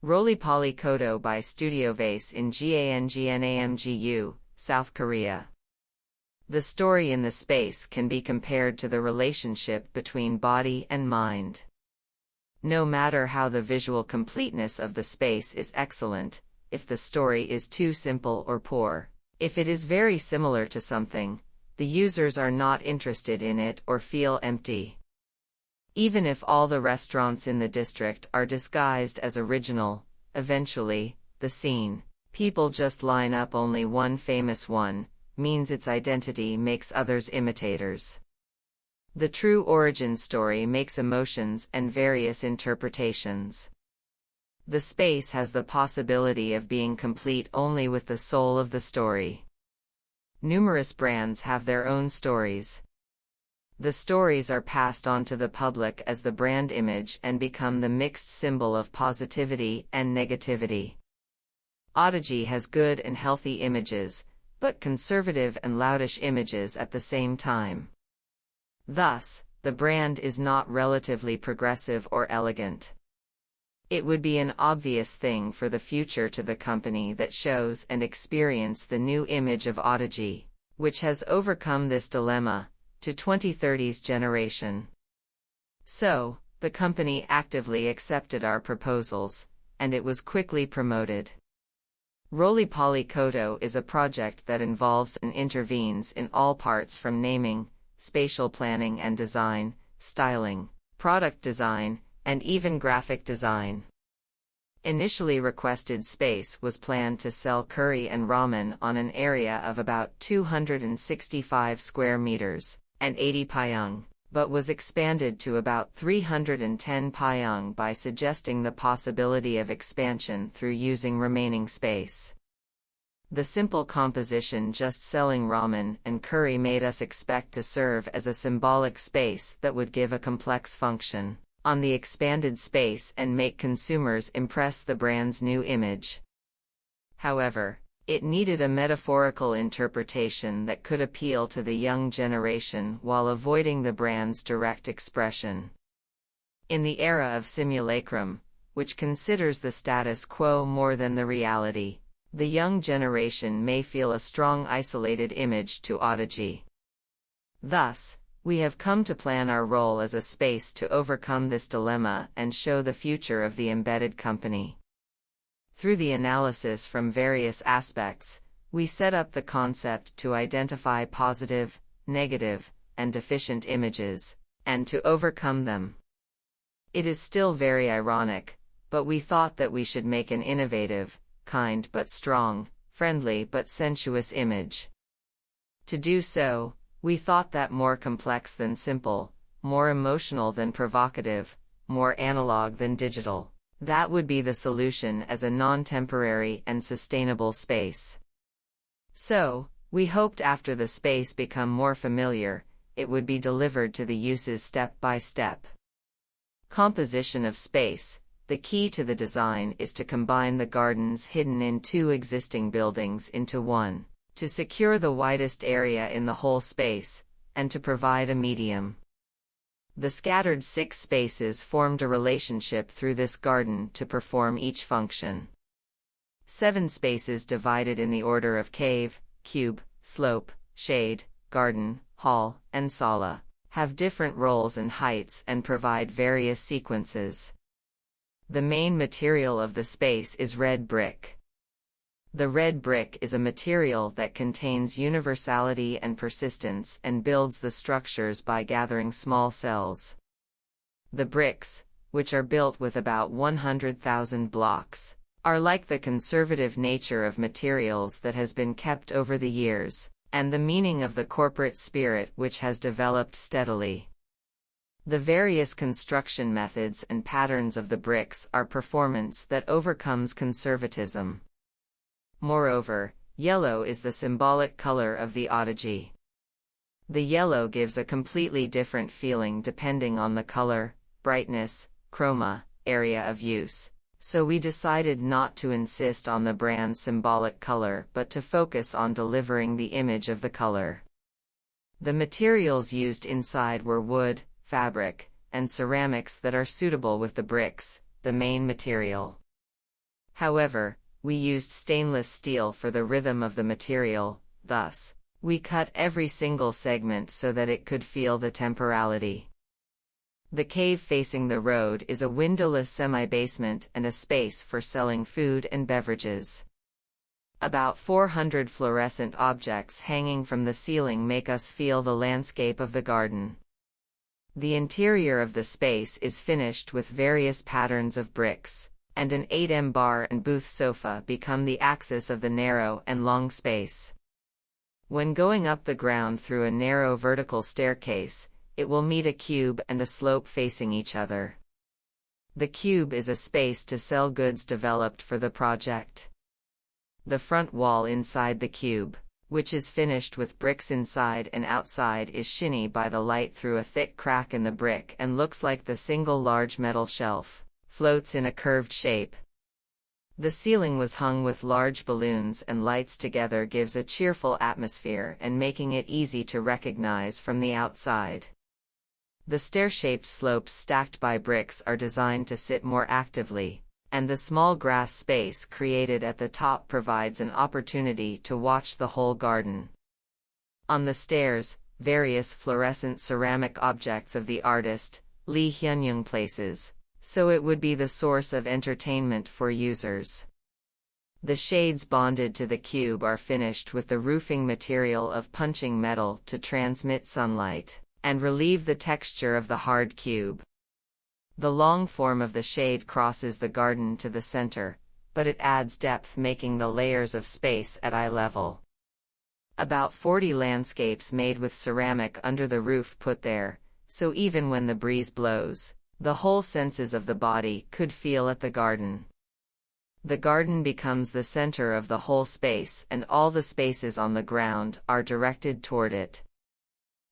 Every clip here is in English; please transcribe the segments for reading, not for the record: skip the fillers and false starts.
Roly-Poly Cotto by studioVASE in Gangnam-gu, South Korea. The story in the space can be compared to the relationship between body and mind. No matter how the visual completeness of the space is excellent, if the story is too simple or poor, if it is very similar to something, the users are not interested in it or feel empty. Even if all the restaurants in the district are disguised as original, eventually, the scene, people just line up only one famous one, means its identity makes others imitators. The true origin story makes emotions and various interpretations. The space has the possibility of being complete only with the soul of the story. Numerous brands have their own stories. The stories are passed on to the public as the brand image and become the mixed symbol of positivity and negativity. ArchDaily has good and healthy images, but conservative and loudish images at the same time. Thus, the brand is not relatively progressive or elegant. It would be an obvious thing for the future to the company that shows and experience the new image of ArchDaily, which has overcome this dilemma, to 2030's generation. So, the company actively accepted our proposals, and it was quickly promoted. Roly-Poly Cotto is a project that involves and intervenes in all parts from naming, spatial planning and design, styling, product design, and even graphic design. Initially requested space was planned to sell curry and ramen on an area of about 265 square meters, and 80 pyeong, but was expanded to about 310 pyeong by suggesting the possibility of expansion through using remaining space. The simple composition just selling ramen and curry made us expect to serve as a symbolic space that would give a complex function on the expanded space and make consumers impress the brand's new image. However, it needed a metaphorical interpretation that could appeal to the young generation while avoiding the brand's direct expression. In the era of simulacrum, which considers the status quo more than the reality, the young generation may feel a strong isolated image to ArchDaily. Thus, we have come to plan our role as a space to overcome this dilemma and show the future of the embedded company. Through the analysis from various aspects, we set up the concept to identify positive, negative, and deficient images, and to overcome them. It is still very ironic, but we thought that we should make an innovative, kind but strong, friendly but sensuous image. To do so, we thought that more complex than simple, more emotional than provocative, more analog than digital. That would be the solution as a non-temporary and sustainable space. So, we hoped after the space become more familiar, it would be delivered to the uses step by step. Composition of space. The key to the design is to combine the gardens hidden in two existing buildings into one, to secure the widest area in the whole space, and to provide a medium. The scattered 6 spaces formed a relationship through this garden to perform each function. 7 spaces divided in the order of cave, cube, slope, shade, garden, hall, and sala, have different roles and heights and provide various sequences. The main material of the space is red brick. The red brick is a material that contains universality and persistence and builds the structures by gathering small cells. The bricks, which are built with about 100,000 blocks, are like the conservative nature of materials that has been kept over the years, and the meaning of the corporate spirit which has developed steadily. The various construction methods and patterns of the bricks are performance that overcomes conservatism. Moreover, yellow is the symbolic color of the ArchDaily. The yellow gives a completely different feeling depending on the color, brightness, chroma, area of use, so we decided not to insist on the brand's symbolic color but to focus on delivering the image of the color. The materials used inside were wood, fabric, and ceramics that are suitable with the bricks, the main material. However, we used stainless steel for the rhythm of the material, thus, we cut every single segment so that it could feel the temporality. The cave facing the road is a windowless semi-basement and a space for selling food and beverages. About 400 fluorescent objects hanging from the ceiling make us feel the landscape of the garden. The interior of the space is finished with various patterns of bricks, and an 8M bar and booth sofa become the axis of the narrow and long space. When going up the ground through a narrow vertical staircase, it will meet a cube and a slope facing each other. The cube is a space to sell goods developed for the project. The front wall inside the cube, which is finished with bricks inside and outside, is shiny by the light through a thick crack in the brick and looks like the single large metal shelf floats in a curved shape. The ceiling was hung with large balloons and lights together gives a cheerful atmosphere and making it easy to recognize from the outside. The stair-shaped slopes stacked by bricks are designed to sit more actively, and the small grass space created at the top provides an opportunity to watch the whole garden. On the stairs, various fluorescent ceramic objects of the artist, Lee Hyun-young places, so it would be the source of entertainment for users. The shades bonded to the cube are finished with the roofing material of punching metal to transmit sunlight and relieve the texture of the hard cube. The long form of the shade crosses the garden to the center, but it adds depth, making the layers of space at eye level. About 40 landscapes made with ceramic under the roof put there, so even when the breeze blows, the whole senses of the body could feel at the garden. The garden becomes the center of the whole space and all the spaces on the ground are directed toward it.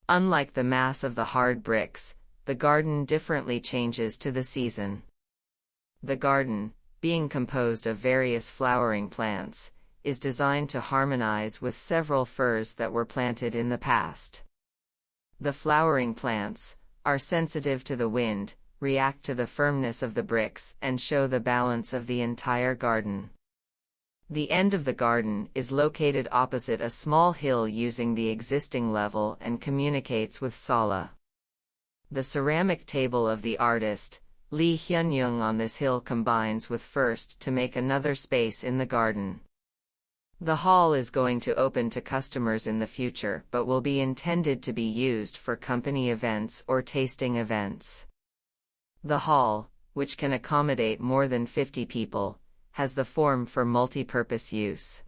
Unlike the mass of the hard bricks, the garden differently changes to the season. The garden, being composed of various flowering plants, is designed to harmonize with several firs that were planted in the past. The flowering plants are sensitive to the wind, react to the firmness of the bricks, and show the balance of the entire garden. The end of the garden is located opposite a small hill using the existing level and communicates with Sala. The ceramic table of the artist, Lee Hyun-young, on this hill combines with first to make another space in the garden. The hall is going to open to customers in the future but will be intended to be used for company events or tasting events. The hall, which can accommodate more than 50 people, has the form for multi-purpose use.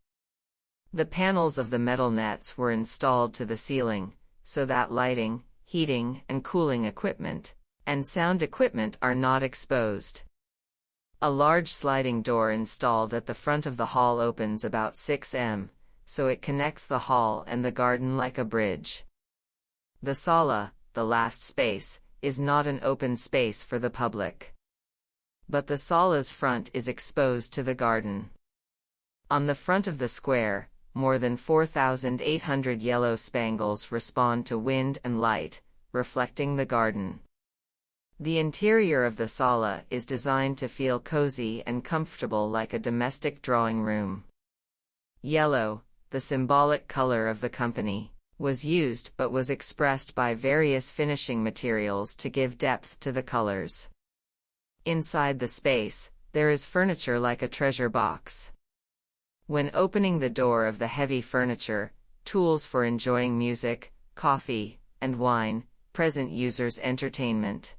The panels of the metal nets were installed to the ceiling, so that lighting, heating and cooling equipment, and sound equipment are not exposed. A large sliding door installed at the front of the hall opens about 6 m, so it connects the hall and the garden like a bridge. The sala, the last space, is not an open space for the public. But the sala's front is exposed to the garden. On the front of the square, more than 4,800 yellow spangles respond to wind and light, reflecting the garden. The interior of the sala is designed to feel cozy and comfortable like a domestic drawing room. Yellow, the symbolic color of the company, was used but was expressed by various finishing materials to give depth to the colors. Inside the space, there is furniture like a treasure box. When opening the door of the heavy furniture, tools for enjoying music, coffee, and wine, present users' entertainment.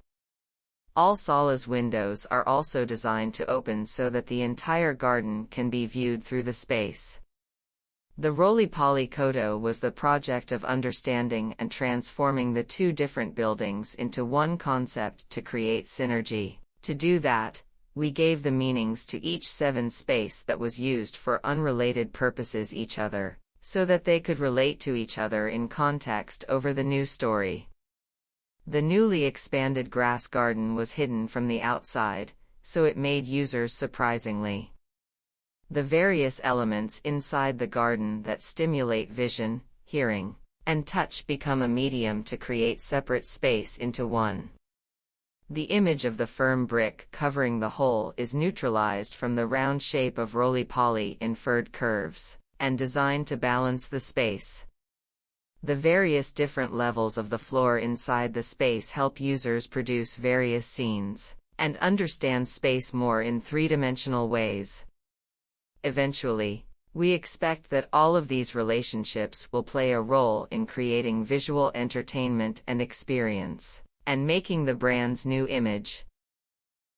All sala's windows are also designed to open so that the entire garden can be viewed through the space. The Roly-Poly Cotto was the project of understanding and transforming the two different buildings into one concept to create synergy. To do that, we gave the meanings to each 7 space that was used for unrelated purposes each other, so that they could relate to each other in context over the new story. The newly expanded grass garden was hidden from the outside, so it made users surprisingly. The various elements inside the garden that stimulate vision, hearing, and touch become a medium to create separate space into one. The image of the firm brick covering the hole is neutralized from the round shape of roly-poly inferred curves, and designed to balance the space. The various different levels of the floor inside the space help users produce various scenes, and understand space more in three-dimensional ways. Eventually, we expect that all of these relationships will play a role in creating visual entertainment and experience, and making the brand's new image.